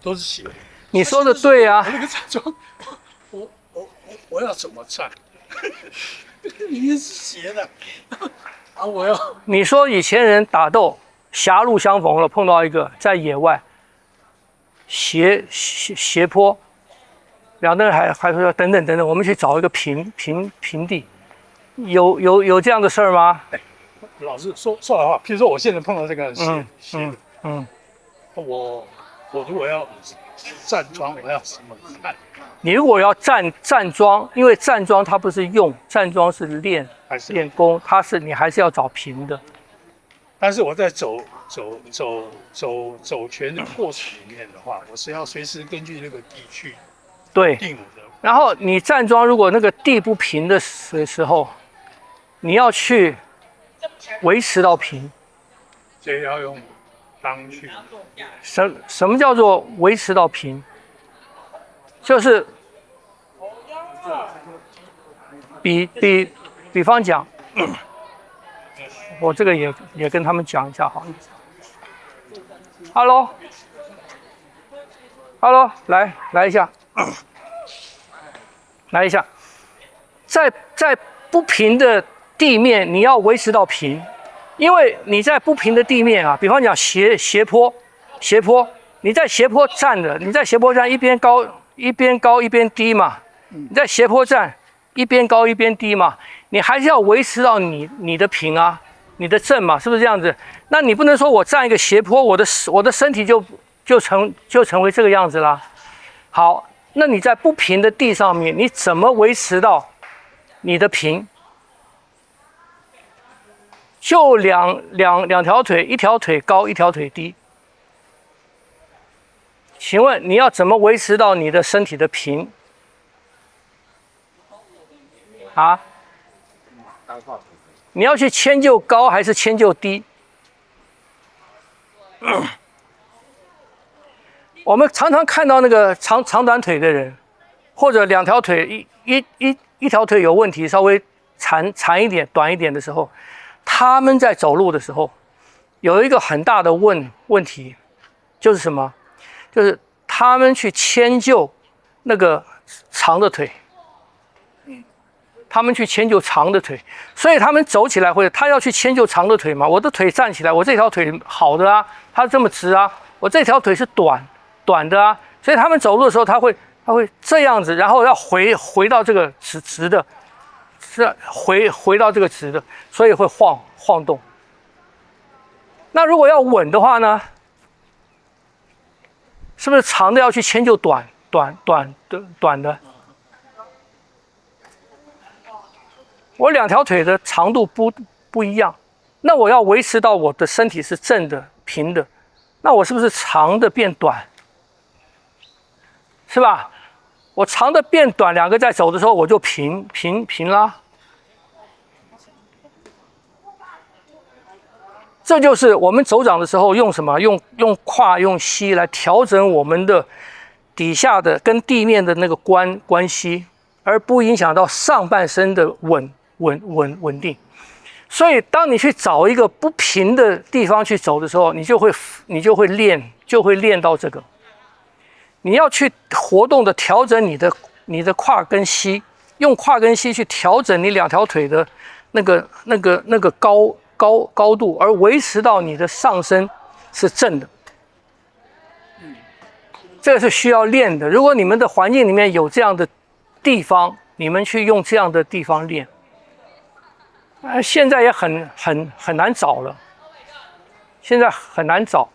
都是斜。你说的对啊。那个站桩，我要怎么站？一定是斜的啊！我要你说以前人打斗，狭路相逢了，碰到一个在野外斜坡，两个人还说等等等等，我们去找一个平地，有这样的事儿吗？老实说老话，譬如说我现在碰到这个斜我如果要站桩，我要怎么看？你如果要站桩，因为站桩它不是用，站桩是练功，你还是要找平的。但是我在走拳的过程里面的话，我是要随时根据那个地去定我的。然后你站桩，如果那个地不平的时候，你要去维持到平，所以要用当去。什么叫做维持到平？就是比方讲，我这个也跟他们讲一下好了。Hello， 来一下，来一下，在不平的地面，你要维持到平，因为你在不平的地面啊，比方讲斜坡，你在斜坡站的，你在斜坡站一边高一边低嘛，你在斜坡站一边高一边低嘛，你还是要维持到你的平啊，你的正嘛，是不是这样子？那你不能说我站一个斜坡，我的身体就成为这个样子啦。好，那你在不平的地上面，你怎么维持到你的平？就两条腿，一条腿高，一条腿低。请问你要怎么维持到你的身体的平？啊？你要去迁就高还是迁就低？我们常常看到那个长短腿的人，或者两条腿一条腿有问题，稍微长一点、短一点的时候，他们在走路的时候有一个很大的问题，就是什么？就是他们去迁就那个长的腿，他们去迁就长的腿，所以他们走起来或者他要去迁就长的腿嘛。我的腿站起来，我这条腿好的啊，它这么直啊，我这条腿是短的啊，所以他们走路的时候，他会这样子，然后要回到这个直的，是回到这个直的，所以会晃动。那如果要稳的话呢？是不是长的要去迁就短的？我两条腿的长度不一样，那我要维持到我的身体是正的平的，那我是不是长的变短？是吧？我长的变短，两个在走的时候我就平啦。这就是我们走掌的时候用什么？用胯用膝来调整我们的底下的跟地面的那个关系，而不影响到上半身的稳定。所以当你去找一个不平的地方去走的时候，你就会练到这个。你要去活动的调整你的胯跟膝，用胯跟膝去调整你两条腿的那个高度，而维持到你的上身是正的。这个是需要练的。如果你们的环境里面有这样的地方，你们去用这样的地方练。现在也很难找了，现在很难找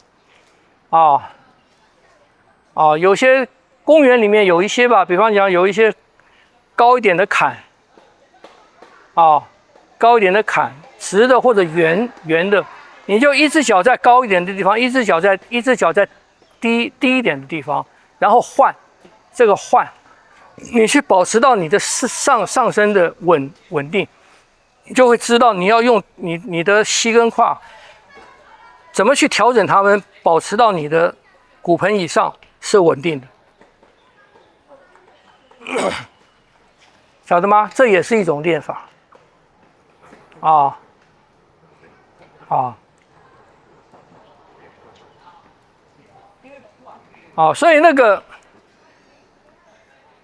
有些公园里面有一些吧，比方讲有一些高一点的坎高一点的坎，直的或者圆的，你就一只脚在高一点的地方，一只脚在低一点的地方，然后换，你去保持到你的上身的稳定，你就会知道你要用你的膝跟胯怎么去调整它们，保持到你的骨盆以上是稳定的。晓得吗？这也是一种练法。啊，所以那个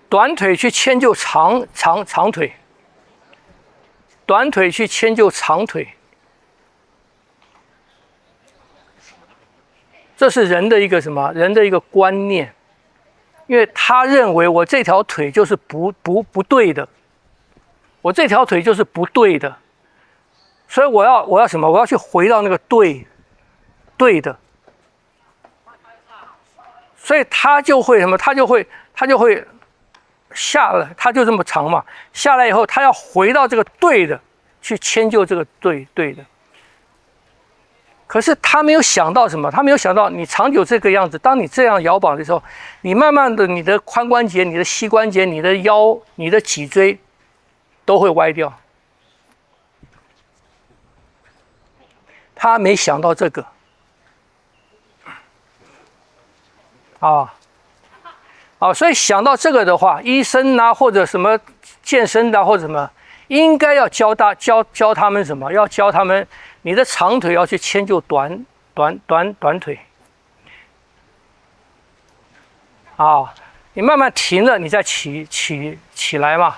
短腿去迁就长腿，短腿去迁就长腿，这是人的一个什么？人的一个观念，因为他认为我这条腿就是不对的，我这条腿就是不对的，所以我要什么？我要去回到那个对的。所以他就会什么？他就会下来，他就这么长嘛。下来以后，他要回到这个对的，去迁就这个对的。可是他没有想到什么？他没有想到你长久这个样子，当你这样摇膀的时候，你慢慢的，你的髋关节、你的膝关节、你的腰、你的脊椎都会歪掉。他没想到这个。所以想到这个的话，医生啊，或者什么健身的、或者什么，应该要教他们什么？要教他们，你的长腿要去迁就短腿。你慢慢停了，你再起来嘛。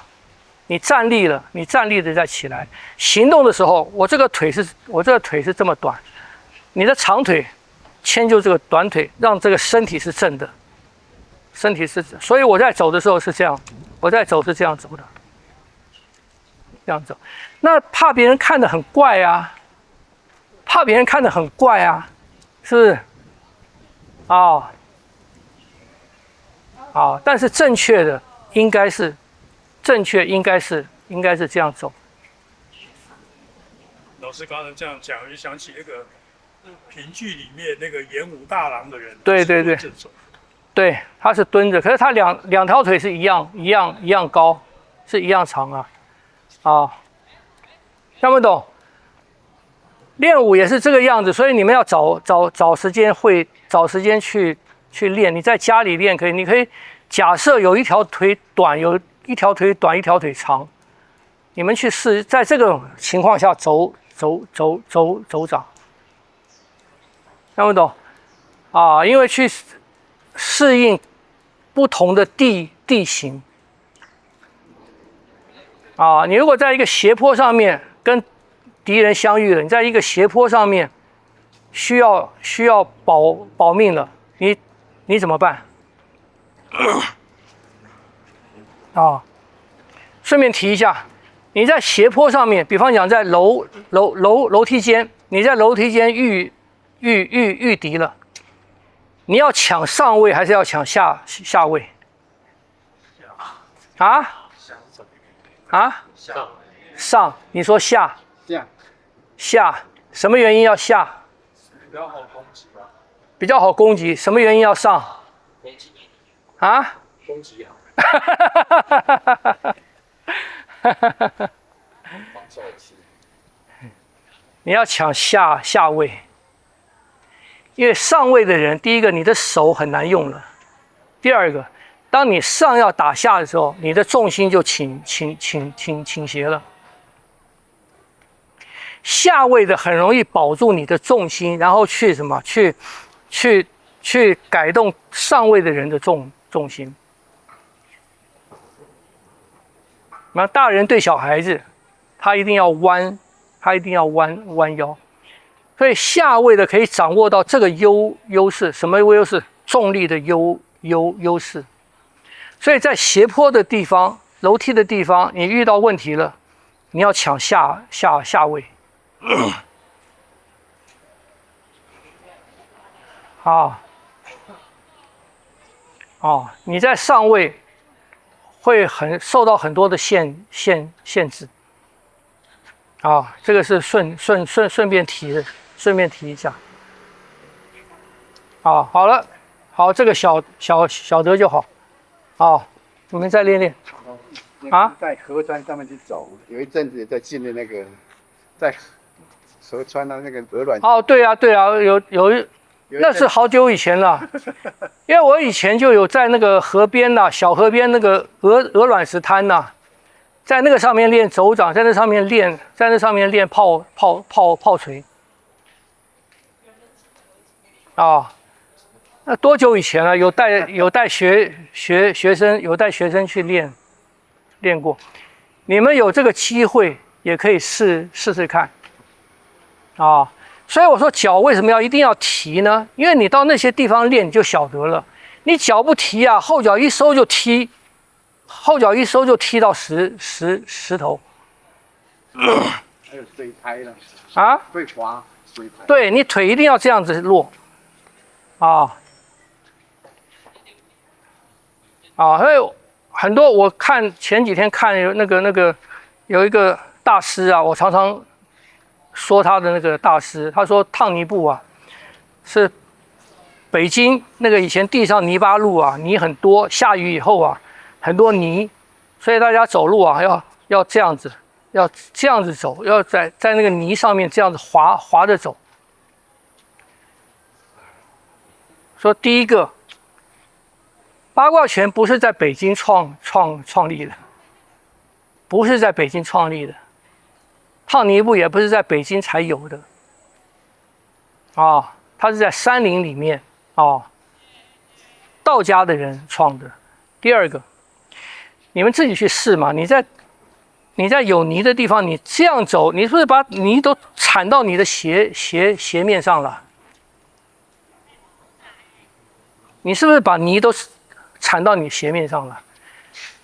你站立了，你站立的再起来。行动的时候，我这个腿是这么短，你的长腿迁就这个短腿，让这个身体是正的，所以我在走的时候是这样，我在走是这样走的，这样走。那怕别人看得很怪啊，是不是？但是正确的应该是这样走。老师刚才这样讲，我就想起那个评剧里面那个演武大郎的人，对，对，他是蹲着，可是他两条腿是一样高，是一样长听不懂？练武也是这个样子，所以你们要找时间去练。你在家里练可以，你可以假设有一条腿短，有一条腿短，一条腿长，你们去试，在这个情况下走掌，听不懂？因为去适应不同的地形你如果在一个斜坡上面跟敌人相遇了，你在一个斜坡上面需要保命了，你怎么办？顺便提一下，你在斜坡上面，比方讲在楼梯间，你在楼梯间遇敌了，你要抢上位还是要抢下位？上，你说下，什么原因要下？比较好攻击吧。比较好攻击，什么原因要上？攻击好。你要抢下位，因为上位的人，第一个你的手很难用了，第二个，当你上要打下的时候，你的重心就倾斜了。下位的很容易保住你的重心，然后去什么？去改动上位的人的重心。那大人对小孩子，他一定要弯腰，所以下位的可以掌握到这个优势，什么优势？重力的优势。所以在斜坡的地方、楼梯的地方，你遇到问题了，你要抢下位。你在上位会受到很多的限制。这个是顺便提一下。好了，好，这个晓得就好。我们再练练。在河川上面去走，有一阵子在训练那个，在河川的那个鹅卵。对啊，有，那是好久以前了。因为我以前就有在那个河边小河边那个鹅卵石滩在那个上面练手掌，在那上面练炮锤。那多久以前了？有带学生去练过。你们有这个机会，也可以试试看啊。所以我说脚为什么一定要提呢？因为你到那些地方练，你就晓得了。你脚不提啊，后脚一收就踢，到石头。还有水胎了啊？会滑水胎。对，你腿一定要这样子落啊。所以很多我前几天看那个有一个大师啊，我常常说他的那个大师，他说烫泥布啊是北京那个以前地上泥巴路啊，泥很多，下雨以后啊很多泥，所以大家走路啊要这样子，要这样子走，要在那个泥上面这样子滑着走。说第一个。八卦拳不是在北京创立的，不是在北京创立的，烫泥布也不是在北京才有的，它是在山林里面道家的人创的。第二个，你们自己去试嘛，你在有泥的地方，你这样走，你是不是把泥都铲到你的鞋面上了？你是不是把泥都铲到你鞋面上了？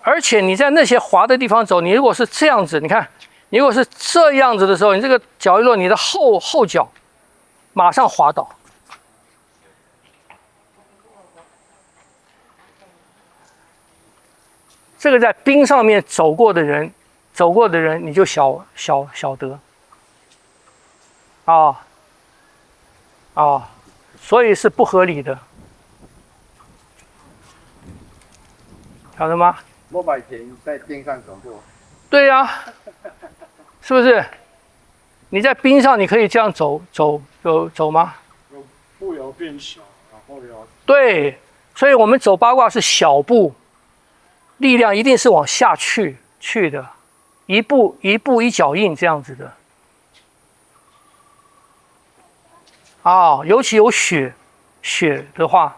而且你在那些滑的地方走，你如果是这样子，你看，你如果是这样子的时候，你这个脚一落，你的后脚马上滑倒。这个在冰上面走过的人，你就晓得所以是不合理的。晓得吗？我以前在冰上走过。对呀，是不是？你在冰上你可以这样走吗？有步有变小，然后对，所以我们走八卦是小步，力量一定是往下去的，一步一脚印这样子的。尤其有雪的话，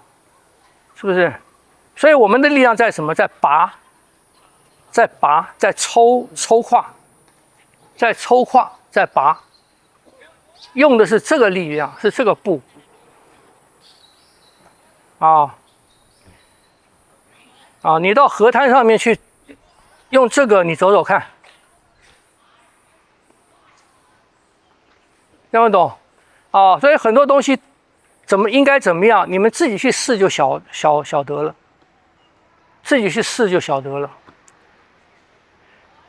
是不是？所以我们的力量在什么？在拔，在抽胯，在抽胯，在拔，用的是这个力量，是这个步。你到河滩上面去，用这个你走走看，听不懂？所以很多东西应该怎么样，你们自己去试就晓得了。自己去试就晓得了。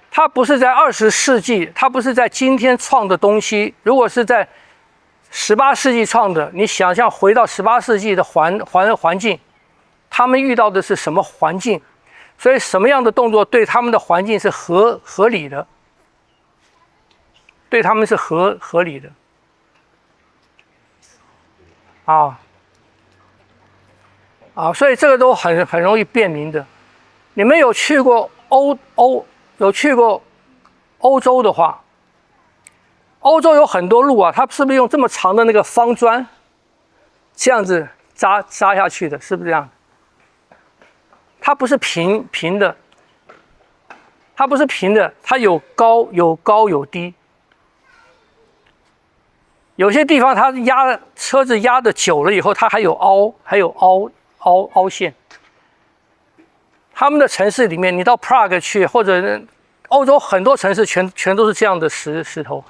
它不是在20世纪，它不是在今天创的东西。如果是在18世纪创的，你想象回到18世纪的环境，他们遇到的是什么环境？所以什么样的动作对他们的环境是合理的？对他们是合理的。所以这个都很容易辨明的。你们有去过欧洲的话，欧洲有很多路啊，它是不是用这么长的那个方砖，这样子扎下去的？是不是这样？它不是平的，它不是平的，它有高有低。有些地方它车子压的久了以后，它还有凹陷。他们的城市里面，你到 Prague 去，或者欧洲很多城市全都是这样的石头。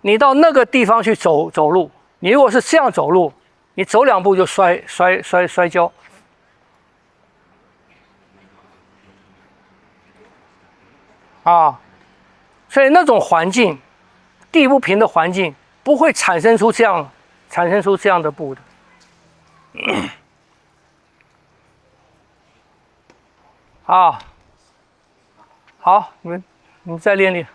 你到那个地方去走路，你如果是这样走路，你走2步就摔跤。所以那种环境，地不平的环境，不会产生出这样的步的。好，你们再练练。